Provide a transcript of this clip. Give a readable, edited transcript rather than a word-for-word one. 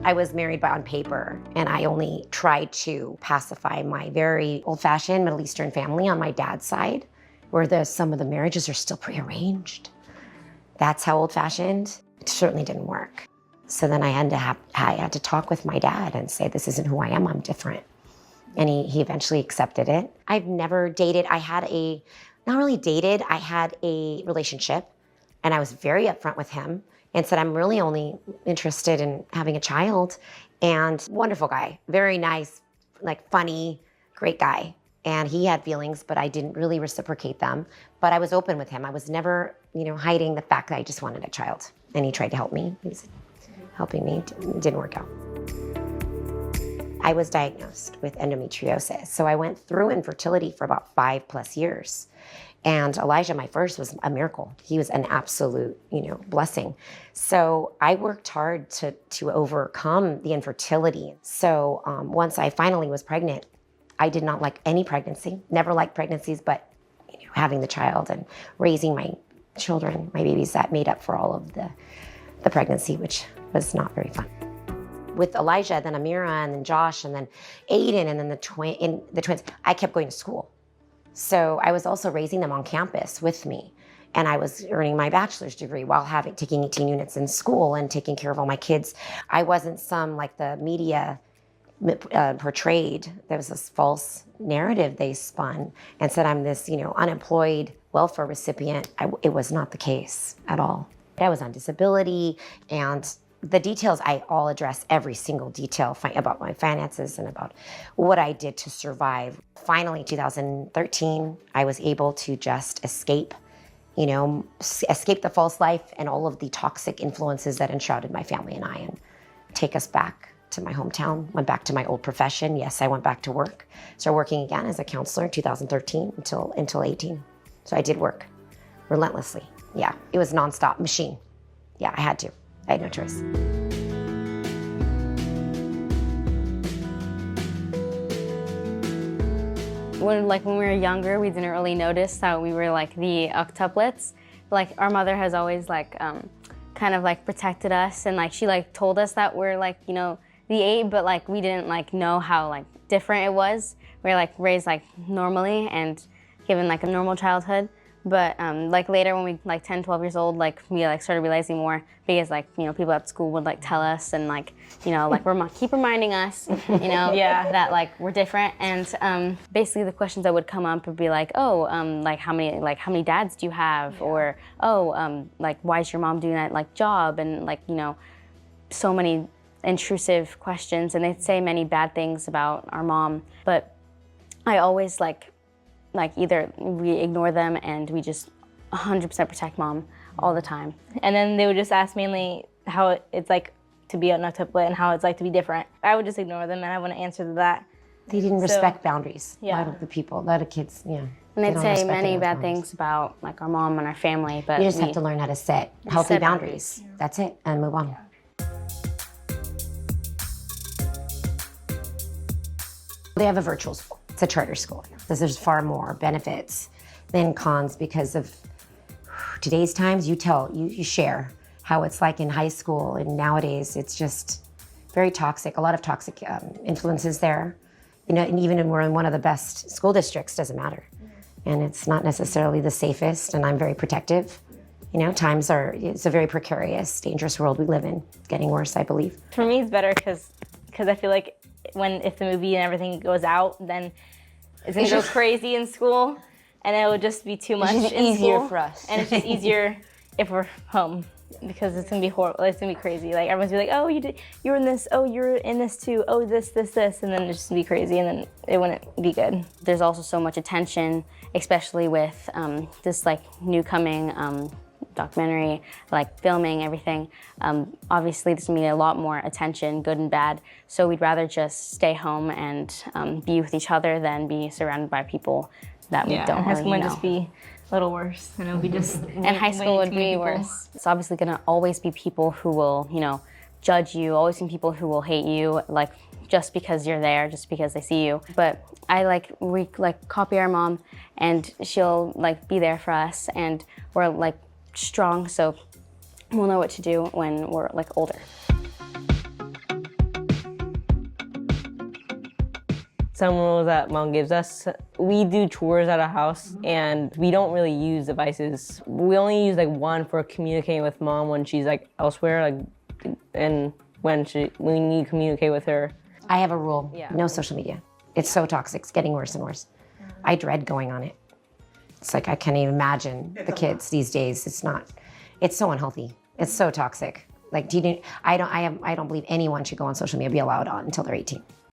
I was married on paper, and I only tried to pacify my very old-fashioned Middle Eastern family on my dad's side, where some of the marriages are still prearranged. That's how old-fashioned. It certainly didn't work. So then I had to talk with my dad and say, this isn't who I am, I'm different. And he eventually accepted it. I've never dated. I had a relationship, and I was very upfront with him and said, I'm really only interested in having a child. And wonderful guy, very nice, like funny, great guy. And he had feelings, but I didn't really reciprocate them. But I was open with him. I was never, hiding the fact that I just wanted a child. And he tried to help me. He was helping me. It didn't work out. I was diagnosed with endometriosis. So I went through infertility for about 5+ years. And Elijah, my first, was a miracle. He was an absolute, blessing. So I worked hard to overcome the infertility. So once I finally was pregnant, I did not like any pregnancy, never liked pregnancies, but having the child and raising my children, my babies, that made up for all of the pregnancy, which was not very fun. With Elijah, then Amira, and then Josh, and then Aiden, and then the twins, I kept going to school. So I was also raising them on campus with me. And I was earning my bachelor's degree while taking 18 units in school and taking care of all my kids. I wasn't like the media portrayed. There was this false narrative they spun and said I'm this, unemployed welfare recipient. It was not the case at all. I was on disability, and the details, I all address every single detail about my finances and about what I did to survive. Finally, 2013, I was able to just escape the false life and all of the toxic influences that enshrouded my family and I, and take us back to my hometown, went back to my old profession. Yes, I went back to work. Started working again as a counselor in 2013 until 18. So I did work relentlessly. Yeah, it was nonstop machine. Yeah, I had to. I had no choice. When we were younger, we didn't really notice that we were like the octuplets. Like our mother has always kind of protected us, and she told us that we're the 8, but we didn't know how different it was. We were raised normally and given a normal childhood. But later when we 10, 12 years old, we started realizing more because people at school would tell us and keep reminding us, yeah, that we're different. And basically the questions that would come up would be how many dads do you have? Yeah. Or why is your mom doing that job? And so many intrusive questions, and they'd say many bad things about our mom. But I always either we ignore them and we just 100% protect mom all the time. And then they would just ask mainly how it's to be an octuplet and how it's to be different. I would just ignore them and I wouldn't answer to that. They didn't respect boundaries. Yeah. A lot of the people, a lot of kids, yeah. And they'd say many bad things about our mom and our family, but you just have to learn how to set healthy boundaries. Yeah. That's it, and move on. Yeah. They have a virtual school. It's a charter school. There's far more benefits than cons because of today's times. You share how it's in high school, and nowadays it's just very toxic. A lot of toxic influences there. And even when we're in one of the best school districts, doesn't matter. And it's not necessarily the safest, and I'm very protective. It's a very precarious, dangerous world we live in. It's getting worse, I believe. For me, it's better because I feel if the movie and everything goes out, then it's gonna go crazy in school, and it would just be too much in school. It's easier for us. And it's just easier if we're home, because it's gonna be horrible. It's gonna be crazy. Everyone's gonna be oh, you were in this. Oh, you're in this too. Oh, this, and then it's just gonna be crazy, and then it wouldn't be good. There's also so much attention, especially with this new coming documentary, filming everything. Obviously, there's gonna be a lot more attention, good and bad. So we'd rather just stay home and be with each other than be surrounded by people that we don't really know. Might just be a little worse, and it would be just. And high school would be worse. It's obviously gonna always be people who will, judge you. Always be people who will hate you, just because you're there, just because they see you. But I we copy our mom, and she'll be there for us, and we're strong, so we'll know what to do when we're older. some rules that mom gives us. We do chores at our house and we don't really use devices. We only use like one for communicating with mom when she's like elsewhere, like, and when we need to communicate with her. I have a rule, Yeah. no social media. It's so toxic, it's getting worse and worse. I dread going on it. It's like, I can't even imagine the kids these days. It's so unhealthy. It's so toxic. Like, I don't believe anyone should go on social media, be allowed on until they're 18.